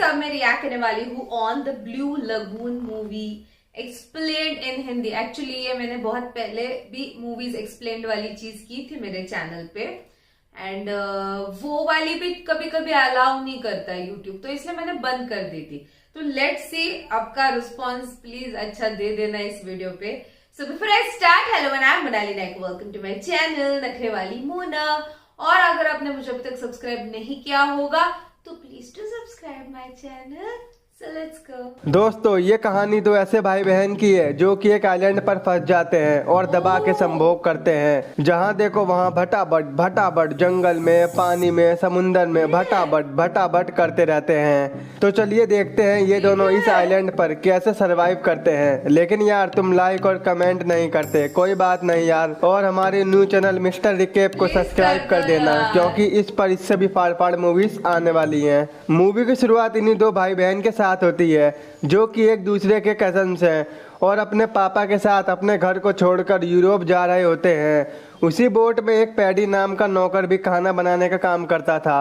अब मैं रिएक्ट करने वाली हूँ on the blue lagoon movie explained in Hindi. Actually ये मैंने बहुत पहले भी मूवीज एक्सप्लेन्ड वाली चीज की थी मेरे चैनल पे, एंड वो वाली भी कभी कभी अलाउ नहीं करता यूट्यूब, तो इसलिए मैंने बंद कर दी थी। तो लेट्स सी आपका रिस्पॉन्स प्लीज अच्छा दे देना इस वीडियो पे। So before I start, hello and I am Monali Nayak, welcome to my channel Nakhre Wali Mona. और अगर आपने मुझे अभी तक सब्सक्राइब नहीं किया होगा तो please to subscribe my channel. So let's go. दोस्तों ये कहानी दो ऐसे भाई बहन की है जो कि एक आइलैंड पर फंस जाते हैं और दबा के संभोग करते हैं। जहाँ देखो वहाँ भटाभट जंगल में, पानी में, समुंदर में भटाभट करते रहते हैं। तो चलिए देखते हैं ये दोनों इस आइलैंड पर कैसे सरवाइव करते हैं। लेकिन यार तुम लाइक और कमेंट नहीं करते, कोई बात नहीं यार। और हमारे न्यू चैनल मिस्टर रिकेप को सब्सक्राइब कर देना, क्योंकि इस पर इससे भी फाड़ मूवीज आने वाली है। मूवी की शुरुआत इन्हीं दो भाई बहन के साथ होती है जो कि एक दूसरे के कजन्स हैं और अपने पापा के साथ अपने घर को छोड़कर यूरोप जा रहे होते हैं। उसी बोट में एक पैडी नाम का नौकर भी खाना बनाने का काम करता था।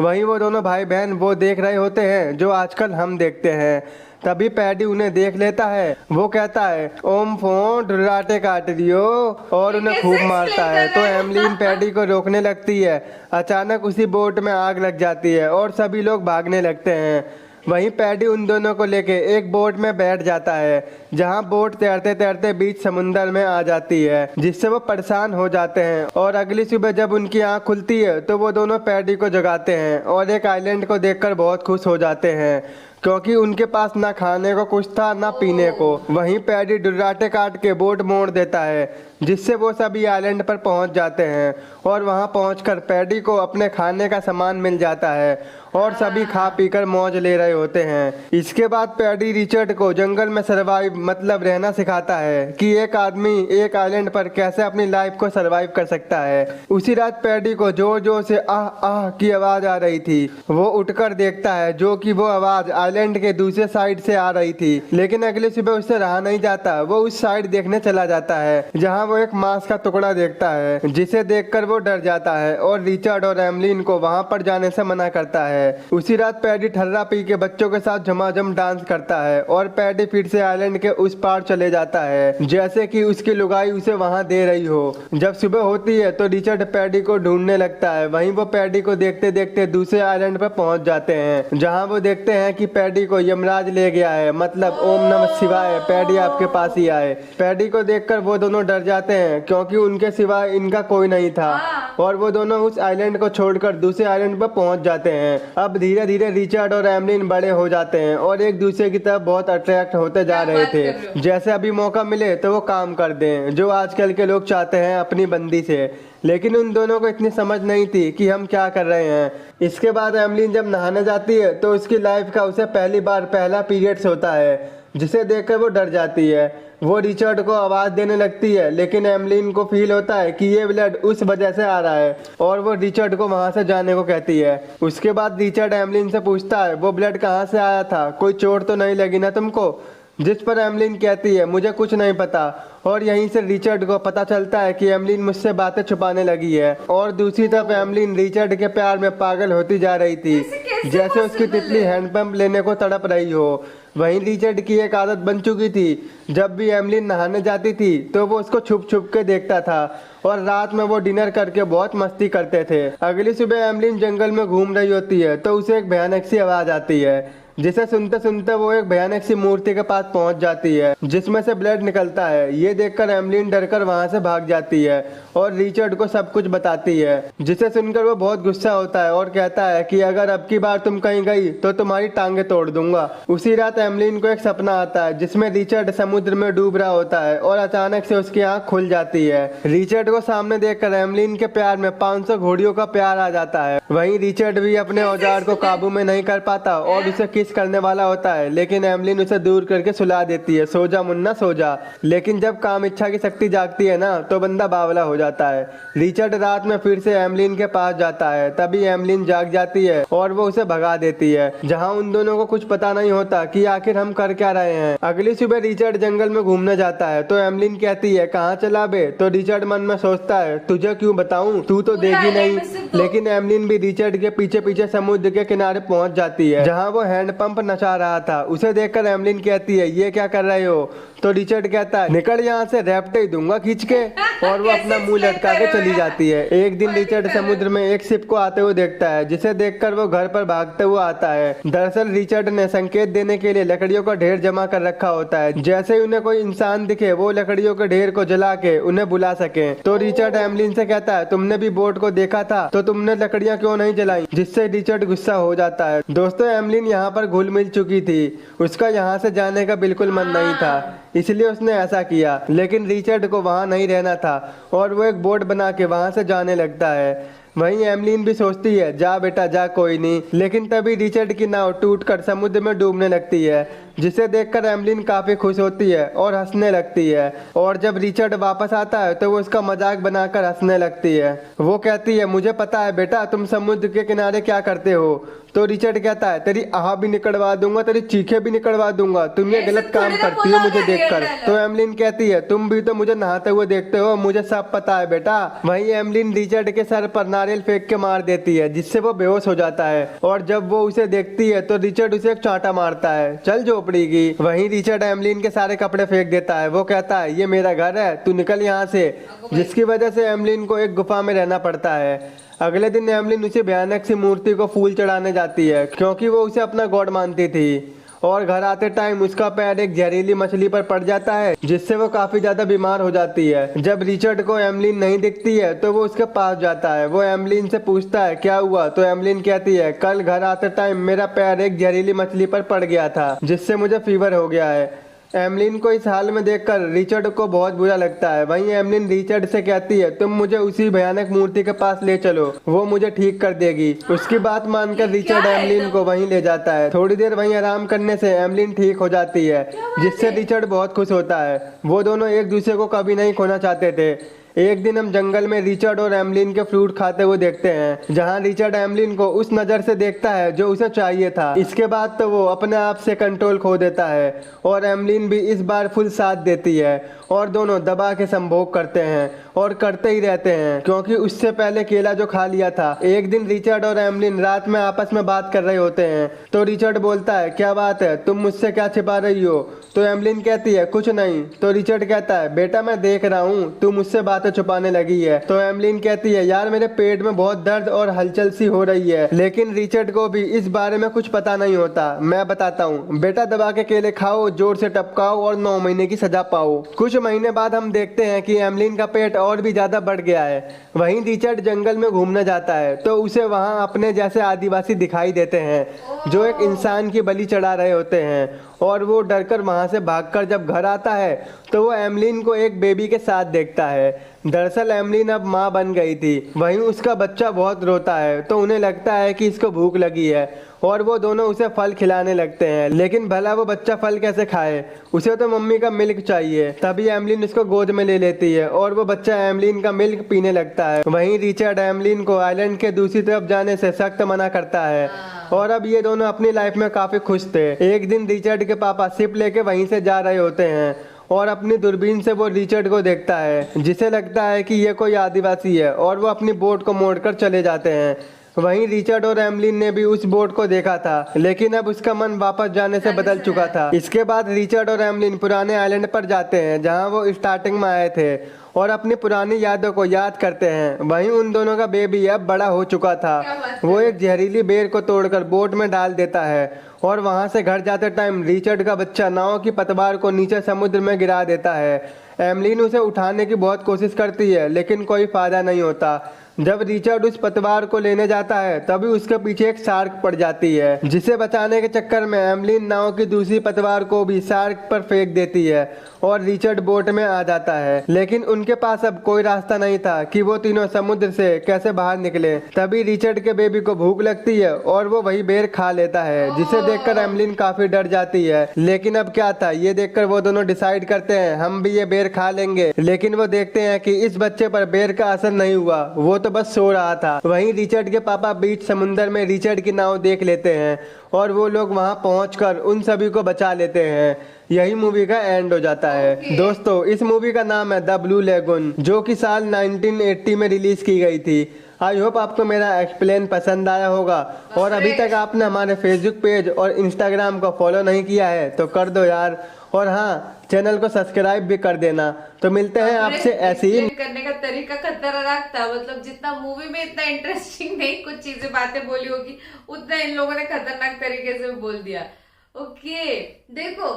वहीं वो दोनों भाई बहन वो देख रहे होते हैं जो आजकल हम देखते हैं। तभी पैडी उन्हें देख लेता है। वो कहता है ओम फोन डुराटे काट दियो और उन्हें खूब मारता है। तो एमलीन पैडी को रोकने लगती है। अचानक उसी बोट में आग लग जाती है और सभी लोग भागने लगते हैं। वहीं पैडी उन दोनों को लेके एक बोट में बैठ जाता है, जहां बोट तैरते तैरते बीच समुंदर में आ जाती है, जिससे वो परेशान हो जाते हैं। और अगली सुबह जब उनकी आंख खुलती है तो वो दोनों पैडी को जगाते हैं और एक आइलैंड को देखकर बहुत खुश हो जाते हैं, क्योंकि उनके पास ना खाने को कुछ था ना पीने को। वहीं पैडी डुर्राटे काट के बोट मोड़ देता है, जिससे वो सभी आइलैंड पर पहुंच जाते हैं। और वहां पहुंचकर पैडी को अपने खाने का सामान मिल जाता है और सभी खा पीकर मौज ले रहे होते हैं। इसके बाद पैडी रिचर्ड को जंगल में सरवाइव मतलब रहना सिखाता है कि एक आदमी एक आइलैंड पर कैसे अपनी लाइफ को सरवाइव कर सकता है। उसी रात पैडी को जोर जोर से आह आह की आवाज आ रही थी। वो उठकर देखता है जो कि वो आवाज आइलैंड के दूसरे साइड से आ रही थी। लेकिन अगली सुबह उससे रहा नहीं जाता। वो उस साइड देखने चला जाता है, जहाँ वो एक मांस का टुकड़ा देखता है, जिसे देखकर वो डर जाता है और रिचर्ड और एमलीन को वहाँ पर जाने से मना करता है। उसी रात पैडी ठर्रा पी के बच्चों के साथ झमाझम डांस करता है और पैडी फिर से आइलैंड के उस पार चले जाता है, जैसे कि उसकी लुगाई उसे वहां दे रही हो। जब सुबह होती है तो रिचर्ड पैडी को ढूंढने लगता है। वहीं वो पैडी को देखते देखते दूसरे आइलैंड पर पहुंच जाते हैं, जहां वो देखते हैं कि पैडी को यमराज ले गया है, मतलब ओम नमः शिवाय, पैडी आपके पास ही आए। पैडी को देखकर वो दोनों डर जाते हैं, क्योंकि उनके सिवाय इनका कोई नहीं था। और वो दोनों उस आइलैंड को छोड़कर दूसरे आइलैंड पर पहुंच जाते हैं। अब धीरे धीरे रिचर्ड और एमलीन बड़े हो जाते हैं और एक दूसरे की तरफ बहुत अट्रैक्ट होते जा रहे थे। जैसे अभी मौका मिले तो वो काम कर दें, जो आजकल के लोग चाहते हैं अपनी बंदी से। लेकिन उन दोनों को इतनी समझ नहीं थी कि हम क्या कर रहे हैं। इसके बाद एमलीन जब नहाने जाती है तो उसकी लाइफ का उसे पहली बार पहला पीरियड्स होता है, जिसे देखकर वो डर जाती है। वो रिचर्ड को आवाज देने लगती है, लेकिन एमलीन को फील होता है कि ये ब्लड उस वजह से आ रहा है और वो रिचर्ड को वहां से जाने को कहती है। उसके बाद रिचर्ड एमलीन से पूछता है वो ब्लड कहाँ से आया था, कोई चोट तो नहीं लगी ना तुमको? जिस पर एमलीन कहती है मुझे कुछ नहीं पता। और यहीं से रिचर्ड को पता चलता है कि एमलीन मुझसे बातें छुपाने लगी है। और दूसरी तरफ एमलीन रिचर्ड के प्यार में पागल होती जा रही थी, जैसे उसकी तितली हैंडपंप लेने को तड़प रही हो। वहीं रिचर्ड की एक आदत बन चुकी थी, जब भी एमलीन नहाने जाती थी तो वो उसको छुप छुप के देखता था और रात में वो डिनर करके बहुत मस्ती करते थे। अगली सुबह एमलीन जंगल में घूम रही होती है तो उसे एक भयानक सी आवाज आती है, जिसे सुनते सुनते वो एक भयानक सी मूर्ति के पास पहुंच जाती है, जिसमें से ब्लड निकलता है। ये देखकर एमलीन डरकर वहां से भाग जाती है और रिचर्ड को सब कुछ बताती है, जिसे सुनकर वो बहुत गुस्सा होता है और कहता है कि अगर अब की बार तुम कहीं गई तो तुम्हारी टांगे तोड़ दूंगा। उसी रात एमलीन को एक सपना आता है, जिसमें रिचर्ड समुद्र में डूब रहा होता है और अचानक से उसकी आंख खुल जाती है। रिचर्ड को सामने देखकर एमलीन के प्यार में 500 घोड़ियों का प्यार आ जाता है। वहीं रिचर्ड भी अपने औजार को काबू में नहीं कर पाता और उसे किस करने वाला होता है, लेकिन एमलीन उसे दूर करके सुला देती है, सो जा मुन्ना सो जा। लेकिन जब काम इच्छा की शक्ति जागती है ना, तो बंदा बावला हो जाता है। रिचर्ड रात में फिर से एमलीन के पास जाता है, तभी एमलीन जाग जाती है और वो उसे भगा देती है, जहाँ उन दोनों को कुछ पता नहीं होता कि आखिर हम कर क्या रहे हैं। अगली सुबह रिचर्ड जंगल में घूमने जाता है तो एमलीन कहती है कहाँ चला बे? तो रिचर्ड मन में सोचता है तुझे क्यों बताऊं, तू तो देगी नहीं। लेकिन एमलीन भी रिचर्ड के पीछे पीछे समुद्र के किनारे पहुंच जाती है, जहाँ वो हैंड हैंडपंप नचा रहा था। उसे देखकर एमलिन कहती है ये क्या कर रहे हो? तो रिचर्ड कहता है निकल यहाँ से, रैप्टे ही दूंगा खींच के। और वो अपना मुंह लटका के चली जाती है। एक दिन रिचर्ड समुद्र में एक शिप को आते हुए देखता है, जिसे देखकर वो घर पर भागते हुए आता है। दरअसल रिचर्ड ने संकेत देने के लिए लकड़ियों का ढेर जमा कर रखा होता है, जैसे ही उन्हें कोई इंसान दिखे वो लकड़ियों के ढेर को जला के उन्हें बुला सके। तो रिचर्ड एमलिन से कहता है तुमने भी बोट को देखा था तो तुमने लकड़ियां क्यों नहीं जलाई? जिससे रिचर्ड गुस्सा हो जाता है। दोस्तों एमलिन यहाँ पर घुल मिल चुकी थी, उसका यहाँ से जाने का बिल्कुल मन नहीं था, इसलिए उसने ऐसा किया। लेकिन रिचर्ड को वहाँ नहीं रहना था और वो एक बोट बना के वहाँ से जाने लगता है। वहीं एमलिन भी सोचती है जा बेटा जा, कोई नहीं। लेकिन तभी रिचर्ड की नाव टूटकर समुद्र में डूबने लगती है, जिसे देखकर एमलिन काफी खुश होती है और हंसने लगती है। और जब रिचर्ड वापस आता है तो वो उसका मजाक बनाकर हंसने लगती है। वो कहती है मुझे पता है बेटा तुम समुद्र के किनारे क्या करते हो। तो रिचर्ड कहता है तेरी आह भी निकलवा दूंगा, तेरी चीखें भी निकलवा दूंगा, तुम ये गलत काम करती हो मुझे देखकर। तो एमलिन कहती है तुम भी तो मुझे नहाते हुए देखते हो, मुझे सब पता है बेटा। वहीं एमलिन रिचर्ड के सर पर नारियल फेंक के मार देती है, जिससे वो बेहोश हो जाता है। और जब वो उसे देखती है तो रिचर्ड उसे एक चांटा मारता है, चल झोपड़ी की। वहीं रिचर्ड एमलिन के सारे कपड़े फेंक देता है। वो कहता है ये मेरा घर है, तू निकल यहाँ से। जिसकी वजह से एमलिन को एक गुफा में रहना पड़ता है। अगले दिन एमलिन उसी भयानक सी मूर्ति को फूल चढ़ाने जाती है, क्योंकि वो उसे अपना गॉड मानती थी। और घर आते टाइम उसका पैर एक जहरीली मछली पर पड़ जाता है, जिससे वो काफी ज्यादा बीमार हो जाती है। जब रिचर्ड को एमलिन नहीं दिखती है तो वो उसके पास जाता है। वो एमलिन से पूछता है क्या हुआ? तो एमलिन कहती है कल घर आते टाइम मेरा पैर एक जहरीली मछली पर पड़ गया था, जिससे मुझे फीवर हो गया है। एमलिन को इस हाल में देखकर रिचर्ड को बहुत बुरा लगता है। वहीं एमलिन रिचर्ड से कहती है तुम मुझे उसी भयानक मूर्ति के पास ले चलो, वो मुझे ठीक कर देगी। उसकी बात मानकर रिचर्ड एमलिन को वहीं ले जाता है। थोड़ी देर वहीं आराम करने से एमलिन ठीक हो जाती है, जिससे रिचर्ड बहुत खुश होता है। वो दोनों एक दूसरे को कभी नहीं खोना चाहते थे। एक दिन हम जंगल में रिचर्ड और एमलिन के फ्रूट खाते हुए देखते हैं, जहां रिचर्ड एमलिन को उस नज़र से देखता है जो उसे चाहिए था। इसके बाद तो वो अपने आप से कंट्रोल खो देता है और एमलिन भी इस बार फुल साथ देती है और दोनों दबा के संभोग करते हैं और करते ही रहते हैं, क्योंकि उससे पहले केला जो खा लिया था। एक दिन रिचर्ड और एमलिन रात में आपस में बात कर रहे होते हैं, तो रिचर्ड बोलता है क्या बात है, तुम मुझसे क्या छिपा रही हो? तो एमलिन कहती है कुछ नहीं। तो रिचर्ड कहता है बेटा मैं देख रहा हूँ तू मुझसे बातें छुपाने लगी है। तो एमलिन कहती है यार मेरे पेट में बहुत दर्द और हलचल सी हो रही है। लेकिन रिचर्ड को भी इस बारे में कुछ पता नहीं होता। मैं बताता हूँ बेटा, दबा के केले खाओ, जोर से टपकाओ और 9 महीने की सजा पाओ। कुछ महीने बाद हम देखते हैं कि एमलिन का पेट और भी ज्यादा बढ़ गया है। वहीं रिचर्ड जंगल में घूमने जाता है तो उसे वहाँ अपने जैसे आदिवासी दिखाई देते हैं जो एक इंसान की बलि चढ़ा रहे होते हैं। और वो डरकर वहां से भागकर जब घर आता है तो वो एमलिन को एक बेबी के साथ देखता है। दरअसल एमलिन अब माँ बन गई थी। वहीं उसका बच्चा बहुत रोता है तो उन्हें लगता है कि इसको भूख लगी है और वो दोनों उसे फल खिलाने लगते हैं। लेकिन भला वो बच्चा फल कैसे खाए, उसे तो मम्मी का मिल्क चाहिए। तभी एमलिन उसको गोद में ले लेती है और वो बच्चा एमलिन का मिल्क पीने लगता है। वहीं रिचर्ड एमलिन को आइलैंड के दूसरी तरफ जाने से सख्त मना करता है और अब ये दोनों अपनी लाइफ में काफी खुश थे। एक दिन रिचर्ड के पापा शिप लेके वहीं से जा रहे होते हैं और अपनी दूरबीन से वो रिचर्ड को देखता है, जिसे लगता है कि ये कोई आदिवासी है, और वो अपनी बोट को मोड़कर चले जाते हैं। वहीं रिचर्ड और एमलिन ने भी उस बोट को देखा था, लेकिन अब उसका मन वापस जाने से बदल चुका था। इसके बाद रिचर्ड और एमलिन पुराने आइलैंड पर जाते हैं जहां वो स्टार्टिंग में आए थे और अपनी पुरानी यादों को याद करते हैं। वहीं उन दोनों का बेबी अब बड़ा हो चुका था। वो एक जहरीली बेर को तोड़कर बोट में डाल देता है और वहां से घर जाते टाइम रिचर्ड का बच्चा नाव की पतवार को नीचे समुद्र में गिरा देता है। एमलिन उसे उठाने की बहुत कोशिश करती है लेकिन कोई फायदा नहीं होता। जब रिचर्ड उस पतवार को लेने जाता है तभी उसके पीछे एक शार्क पड़ जाती है, जिसे बचाने के चक्कर में एमलिन नाव की दूसरी पतवार को भी शार्क पर फेंक देती है और रिचर्ड बोट में आ जाता है। लेकिन उनके पास अब कोई रास्ता नहीं था कि वो तीनों समुद्र से कैसे बाहर निकले। तभी रिचर्ड के बेबी को भूख लगती है और वो वही बेर खा लेता है, जिसे देखकर एमलिन काफी डर जाती है। लेकिन अब क्या था, ये देखकर वो दोनों डिसाइड करते हैं हम भी ये बेर खा लेंगे। लेकिन वो देखते हैं कि इस बच्चे पर बेर का असर नहीं हुआ, वो तो बस सो रहा था। वहीं रिचर्ड के पापा बीच समुंदर में रिचर्ड की नाव देख लेते हैं और वो लोग वहां पहुंचकर उन सभी को बचा लेते हैं। यही मूवी का एंड हो जाता है। दोस्तों, इस मूवी का नाम है द ब्लू लेगून, जो कि साल 1980 में रिलीज की गई थी। आई होप आपको मेरा एक्सप्लेन पसंद आया होगा। और अभी तक आपने हमारे फेसबुक पेज और इंस्टाग्राम को फॉलो नहीं किया है तो कर दो यार। और हाँ, चैनल को सब्सक्राइब भी कर देना। तो मिलते हैं आपसे ऐसे ही। करने का तरीका खतरनाक था, मतलब जितना मूवी में इतना इंटरेस्टिंग नहीं कुछ चीजें बातें बोली होगी, उतना इन लोगों ने खतरनाक तरीके से बोल दिया। ओके, देखो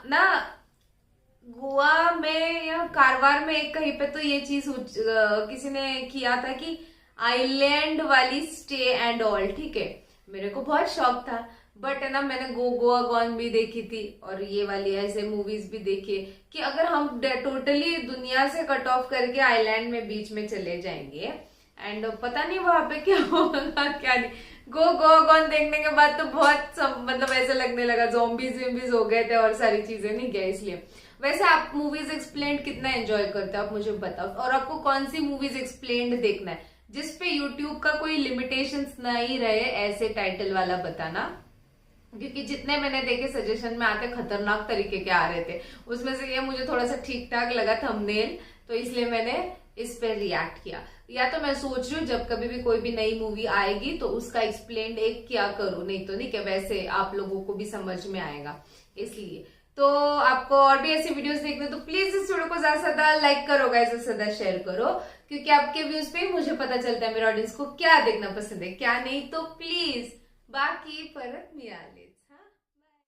ना गोवा में या कारवार में एक कहीं पे तो ये चीज किसी ने किया था कि आइलैंड वाली स्टे एंड ऑल, ठीक है। मेरे को बहुत शौक था, बट है ना, मैंने गोवा गॉन भी देखी थी और ये वाली ऐसे मूवीज भी देखी कि अगर हम टोटली दुनिया से कट ऑफ करके आइलैंड में बीच में चले जाएंगे एंड पता नहीं वहां पे क्या होगा क्या नहीं। गोवा गॉन देखने के बाद तो बहुत मतलब ऐसा लगने लगा ज़ॉम्बीज विम्बीज हो गए थे और सारी चीजें नहीं गए। इसलिए वैसे आप मूवीज एक्सप्लेन्ड कितना एंजॉय करते हो आप मुझे बताओ, और आपको कौन सी मूवीज एक्सप्लेन्ड देखना है जिसपे यूट्यूब का कोई लिमिटेशंस नहीं रहे, ऐसे टाइटल वाला बताना। क्योंकि जितने मैंने देखे सजेशन में आते खतरनाक तरीके के आ रहे थे, उसमें से ये मुझे थोड़ा सा ठीक ठाक लगा थंबनेल, तो इसलिए मैंने इस पे रिएक्ट किया। या तो मैं सोच रही हूँ जब कभी भी कोई भी नई मूवी आएगी तो उसका एक्सप्लेन एक क्या करूँ, नहीं तो नहीं क्या वैसे आप लोगों को भी समझ में आएगा। इसलिए तो आपको और भी ऐसी वीडियोस देखने तो प्लीज इस वीडियो को ज्यादा से ज्यादा लाइक करो, गाइस, से ज्यादा शेयर करो, क्योंकि आपके व्यूज पे मुझे पता चलता है मेरे ऑडियंस को क्या देखना पसंद है क्या नहीं। तो प्लीज बाकी फर्क मियाले।